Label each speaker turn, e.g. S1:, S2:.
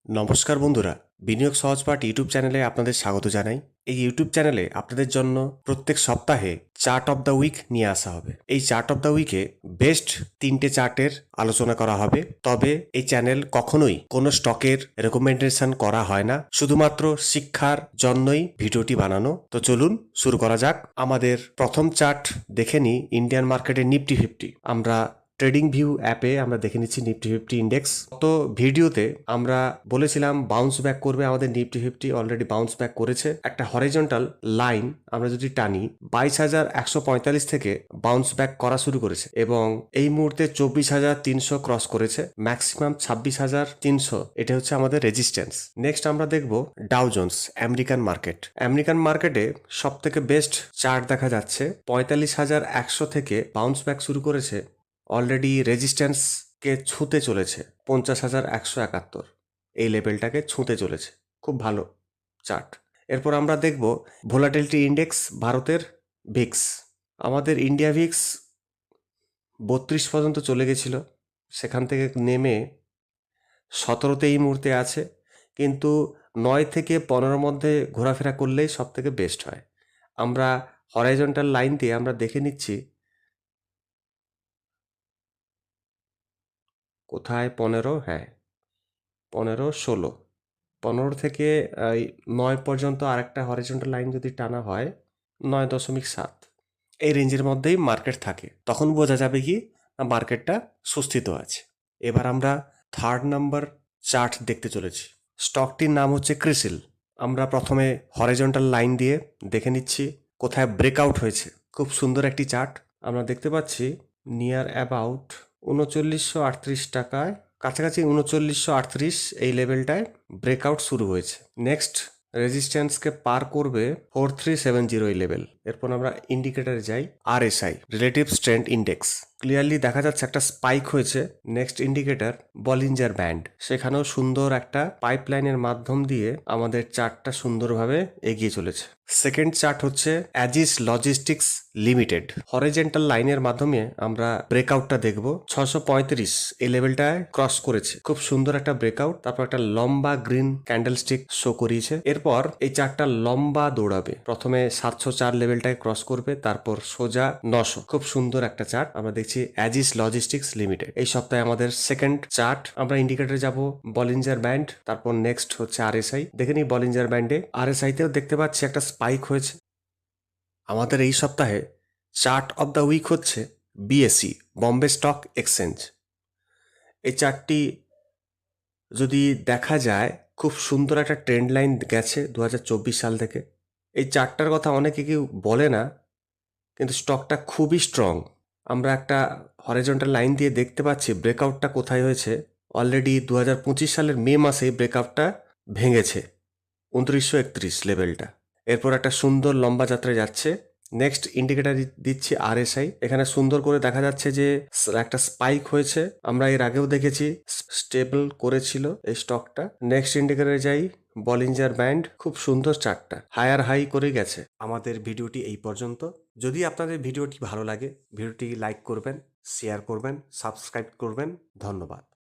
S1: নমস্কার বন্ধুরা, বিনিয়োগ সহজ পাঠ ইউটিউব চ্যানেলে আপনাদের স্বাগত জানাই। এই ইউটিউব চ্যানেলে আপনাদের জন্য প্রত্যেক সপ্তাহে চার্ট অফ দ্য উইক নিয়ে আসা হবে। এই চার্ট অফ দ্য উইকে বেস্ট 3টে চার্টের আলোচনা করা হবে। তবে এই চ্যানেল কখনোই কোনো স্টকের রেকমেন্ডেশন করা হয় না, শুধুমাত্র শিক্ষার জন্যই ভিডিওটি বানানো। তো চলুন শুরু করা যাক। আমাদের প্রথম চার্ট দেখে নিই ইন্ডিয়ান মার্কেটের নিফটি 50। আমরা ট্রেডিং ভিউ অ্যাপে আমরা দেখে নিচ্ছি নিফটি 50 ইন্ডেক্স। তো ভিডিওতে আমরা বলেছিলাম বাউন্স ব্যাক করবে, আমাদের নিফটি 50 অলরেডি বাউন্স ব্যাক করেছে। একটা হরিজন্টাল লাইন আমরা যদি টানি 22,145 থেকে বাউন্স ব্যাক করা শুরু করেছে এবং এই মুহূর্তে 24,300 ক্রস করেছে, ম্যাক্সিমাম 26,300। এটা হচ্ছে আমাদের রেজিস্ট্যান্স। নেক্সট আমরা দেখব Dow Jones American market. American মার্কেটে সব থেকে বেস্ট চার্ট দেখা যাচ্ছে 45,100 থেকে বাউন্স ব্যাক শুরু করেছে, অলরেডি রেজিস্ট্যান্সকে ছুঁতে চলেছে 50,171। এই লেভেলটাকে ছুঁতে চলেছে, খুব ভালো চার্ট। এরপর আমরা দেখব ভোলাটিলিটি ইন্ডেক্স ভারতের ভিক্স। আমাদের ইন্ডিয়া ভিক্স 32 পর্যন্ত চলে গেছিল, সেখান থেকে নেমে 17তে এই মুহূর্তে আছে, কিন্তু 9 থেকে 15 মধ্যে ঘোরাফেরা করলেই সব থেকে বেস্ট হয়। আমরা হরাইজন্টাল লাইন দিয়ে আমরা দেখে নিচ্ছি কোথায় 15, হ্যাঁ 15, 16, 15 থেকে 9 পর্যন্ত আরেকটা হরিজন্টাল লাইন যদি টানা হয় 9.7, এই রেঞ্জের মধ্যেই মার্কেট থাকে, তখন বোঝা যাবে কি না মার্কেটটা সুস্থিত আছে। এবার আমরা থার্ড নাম্বার চার্ট দেখতে চলেছি। স্টকটির নাম হচ্ছে ক্রিসিল। আমরা প্রথমে হরিজন্টাল লাইন দিয়ে দেখে নিচ্ছি কোথায় ব্রেকআউট হয়েছে। খুব সুন্দর একটি চার্ট আমরা দেখতে পাচ্ছি, নিয়ার অ্যাবাউট 3938 টাকায়, কাছাকাছি 3938 এই লেভেলটায় ব্রেকআউট শুরু হয়েছে। নেক্সট রেজিস্ট্যান্সকে পার করবে 4370 এই লেভেল। এরপর আমরা ইন্ডিকেটারে যাই, RSI relative strength index. Clearly দেখা যাচ্ছে একটা স্পাইক হয়েছে। নেক্সট ইন্ডিকেটর বলিঞ্জার ব্যান্ড, সেখানেও সুন্দর একটা পাইপলাইনের মাধ্যম দিয়ে আমাদের চার্টটা সুন্দরভাবে এগিয়ে চলেছে। সেকেন্ড চার্ট হচ্ছে অ্যাজিস লজিস্টিক্স লিমিটেড। হরিজন্টাল লাইনের মাধ্যমে আমরা ব্রেকআউটটা দেখব। 635 এই লেভেলটায় ক্রস করেছে, খুব সুন্দর একটা ব্রেকআউট। তারপর একটা লম্বা গ্রিন ক্যান্ডেলস্টিক শো করিয়েছে। এরপর এই চার্টটা লম্বা দৌড়াবে, প্রথমে 704 লেভেলটায় ক্রস করবে, তারপর সোজা 900। খুব সুন্দর একটা চার্ট আমরা দেখছি অ্যাজিস লজিস্টিক্স লিমিটেড। এই সপ্তাহে আমাদের সেকেন্ড চার্ট। আমরা ইন্ডিকেটরে যাব বলিঞ্জার ব্যান্ড, তারপর নেক্সট হচ্ছে RSI। দেখে নিই বলিঞ্জার ব্যান্ডে RSI তেও দেখতে পাচ্ছি একটা স্পাইক হয়েছে। আমাদের এই সপ্তাহে চার্ট অফ দ্য উইক হচ্ছে BSE বম্বে স্টক এক্সচেঞ্জ। এই চার্টটি যদি দেখা যায় খুব সুন্দর একটা ট্রেন্ড লাইন গেছে 2024 সাল থেকে। এই চার্টটার কথা অনেকে কেউ বলে না, কিন্তু স্টকটা খুবই স্ট্রং। আমরা একটা হরিজন্টাল লাইন দিয়ে দেখতে পাচ্ছি ব্রেকআউটটা কোথায় হয়েছে। অলরেডি 2025 সালের মে মাসে ব্রেকআউটটা ভেঙেছে 2931 লেভেলটা। এরপর একটা সুন্দর লম্বা যাত্রায় যাচ্ছে। নেক্সট ইন্ডিকেটার দিচ্ছি RSI। এখানে সুন্দর করে দেখা যাচ্ছে যে একটা স্পাইক হয়েছে, আমরা এর আগেও দেখেছি স্টেবল করেছিল এই স্টকটা। নেক্সট ইন্ডিকেটারে যাই, বলিঞ্জার ব্যান্ড, খুব সুন্দর চার্টটা হায়ার হাই করে গেছে। আমাদের ভিডিওটি এই পর্যন্ত। যদি আপনাদের ভিডিওটি ভালো লাগে ভিডিওটি লাইক করবেন, শেয়ার করবেন, সাবস্ক্রাইব করবেন। ধন্যবাদ।